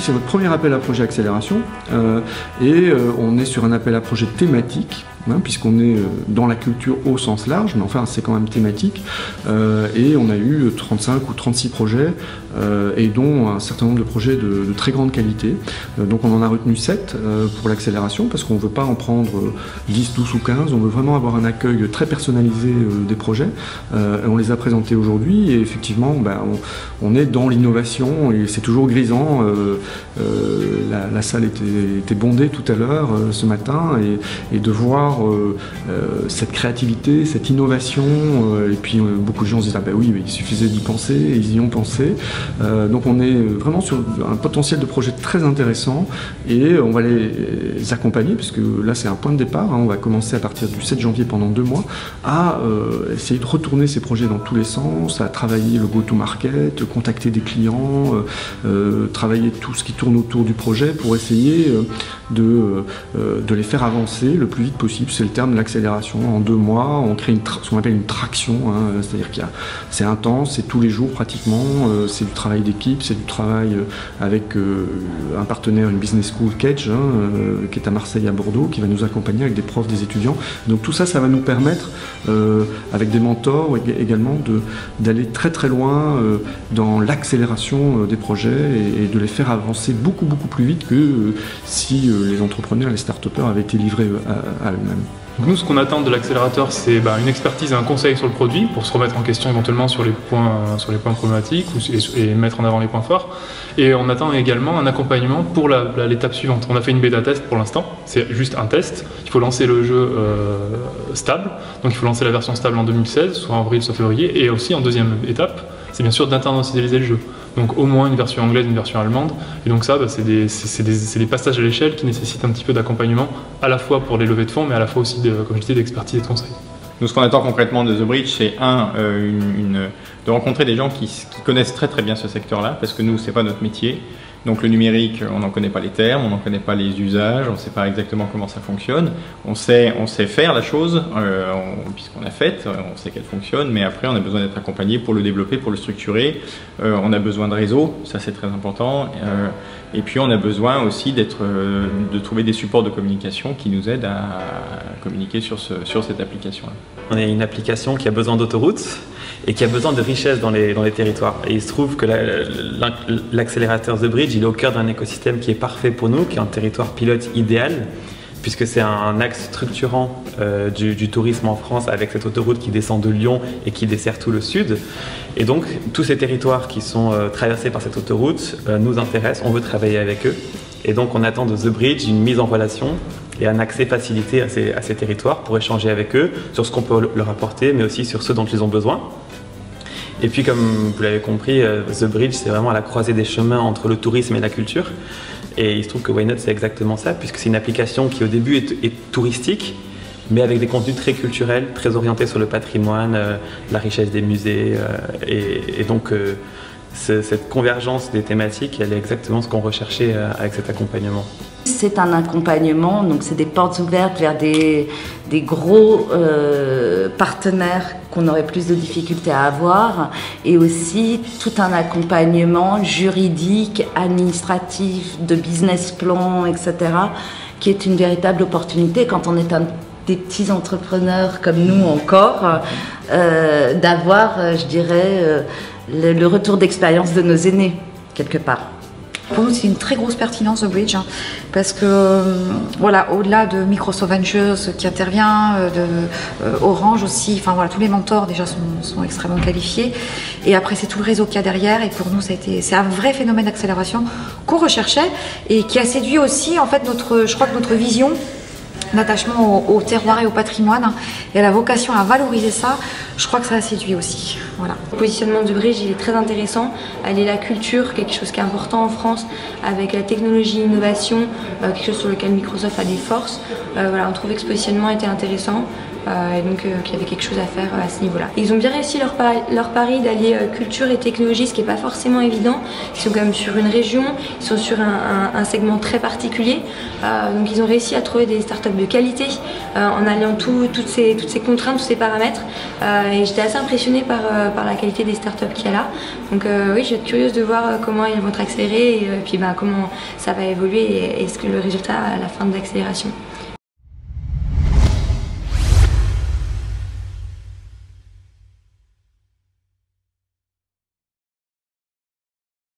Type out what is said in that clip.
c'est votre premier appel à projet accélération on est sur un appel à projet thématique. Puisqu'on est dans la culture au sens large, mais enfin c'est quand même thématique, et on a eu 35 ou 36 projets, et dont un certain nombre de projets de très grande qualité. Donc on en a retenu 7 pour l'accélération, parce qu'on ne veut pas en prendre 10, 12 ou 15, on veut vraiment avoir un accueil très personnalisé des projets. On les a présentés aujourd'hui, et effectivement on est dans l'innovation, et c'est toujours grisant. La salle était bondée tout à l'heure, ce matin, et de voir cette créativité, cette innovation, et puis beaucoup de gens se disent ah ben oui, mais il suffisait d'y penser, et ils y ont pensé. Donc on est vraiment sur un potentiel de projet très intéressant, et on va les accompagner, puisque là c'est un point de départ, on va commencer à partir du 7 janvier pendant 2 mois à essayer de retourner ces projets dans tous les sens, à travailler le go-to-market, contacter des clients, travailler tout ce qui tourne autour du projet pour essayer de les faire avancer le plus vite possible. C'est le terme de l'accélération. En 2 mois, on crée ce qu'on appelle une traction, c'est-à-dire c'est intense, c'est tous les jours pratiquement, c'est du travail d'équipe, c'est du travail avec un partenaire, une business school, Kedge, qui est à Marseille, à Bordeaux, qui va nous accompagner avec des profs, des étudiants. Donc tout ça, ça va nous permettre, avec des mentors également, d'aller très très loin dans l'accélération des projets et de les faire avancer beaucoup plus vite que si les entrepreneurs, les start-upers avaient été livrés à eux-mêmes. Donc nous, ce qu'on attend de l'accélérateur, c'est une expertise et un conseil sur le produit pour se remettre en question éventuellement sur les points problématiques et mettre en avant les points forts. Et on attend également un accompagnement pour l'étape suivante. On a fait une bêta test pour l'instant, c'est juste un test. Il faut lancer le jeu stable, donc il faut lancer la version stable en 2016, soit en avril, soit février. Et aussi en deuxième étape, c'est bien sûr d'internationaliser le jeu. Donc au moins une version anglaise, une version allemande. Et donc ça, c'est des passages à l'échelle qui nécessitent un petit peu d'accompagnement, à la fois pour les levées de fonds, mais à la fois aussi, comme je disais, d'expertise et de conseil. Nous, ce qu'on attend concrètement de The Bridge, c'est de rencontrer des gens qui connaissent très très bien ce secteur-là, parce que nous, c'est pas notre métier. Donc le numérique, on n'en connaît pas les termes, on n'en connaît pas les usages, on ne sait pas exactement comment ça fonctionne. On sait faire la chose, puisqu'on l'a faite, on sait qu'elle fonctionne, mais après on a besoin d'être accompagné pour le développer, pour le structurer. On a besoin de réseau, ça c'est très important. Et puis on a besoin aussi de trouver des supports de communication qui nous aident à communiquer sur cette application-là. On est une application qui a besoin d'autoroutes et qui a besoin de richesse dans les territoires. Et il se trouve que l'accélérateur The Bridge, il est au cœur d'un écosystème qui est parfait pour nous, qui est un territoire pilote idéal, puisque c'est un axe structurant du tourisme en France, avec cette autoroute qui descend de Lyon et qui dessert tout le sud. Et donc, tous ces territoires qui sont traversés par cette autoroute nous intéressent, on veut travailler avec eux. Et donc, on attend de The Bridge une mise en relation et un accès facilité à ces territoires pour échanger avec eux sur ce qu'on peut leur apporter, mais aussi sur ce dont ils ont besoin. Et puis, comme vous l'avez compris, The Bridge, c'est vraiment à la croisée des chemins entre le tourisme et la culture. Et il se trouve que Why Not, c'est exactement ça, puisque c'est une application qui, au début, est touristique, mais avec des contenus très culturels, très orientés sur le patrimoine, la richesse des musées. Et donc, cette convergence des thématiques, elle est exactement ce qu'on recherchait avec cet accompagnement. C'est un accompagnement, donc c'est des portes ouvertes vers des gros partenaires qu'on aurait plus de difficultés à avoir, et aussi tout un accompagnement juridique, administratif, de business plan, etc., qui est une véritable opportunité quand on est des petits entrepreneurs comme nous encore, d'avoir, je dirais, le retour d'expérience de nos aînés, quelque part. Pour nous, c'est une très grosse pertinence, The Bridge, parce que, voilà, au-delà de Microsoft Ventures qui intervient, Orange aussi, enfin voilà, tous les mentors déjà sont extrêmement qualifiés. Et après, c'est tout le réseau qu'il y a derrière. Et pour nous, c'est un vrai phénomène d'accélération qu'on recherchait et qui a séduit aussi, en fait, je crois que notre vision d'attachement au terroir et au patrimoine et à la vocation à valoriser ça, je crois que ça a séduit aussi. Voilà. Le positionnement de Bridge, il est très intéressant. Allier la culture, quelque chose qui est important en France, avec la technologie, l'innovation, quelque chose sur lequel Microsoft a des forces. Voilà, on trouvait que ce positionnement était intéressant. et donc qu'il y avait quelque chose à faire à ce niveau-là. Ils ont bien réussi leur pari d'allier culture et technologie, ce qui n'est pas forcément évident. Ils sont quand même sur une région, ils sont sur un segment très particulier, donc ils ont réussi à trouver des startups de qualité en alliant toutes ces contraintes, tous ces paramètres, et j'étais assez impressionnée par la qualité des startups qu'il y a là. Donc oui, je vais être curieuse de voir comment ils vont être accélérés et puis comment ça va évoluer et ce que le résultat à la fin de l'accélération.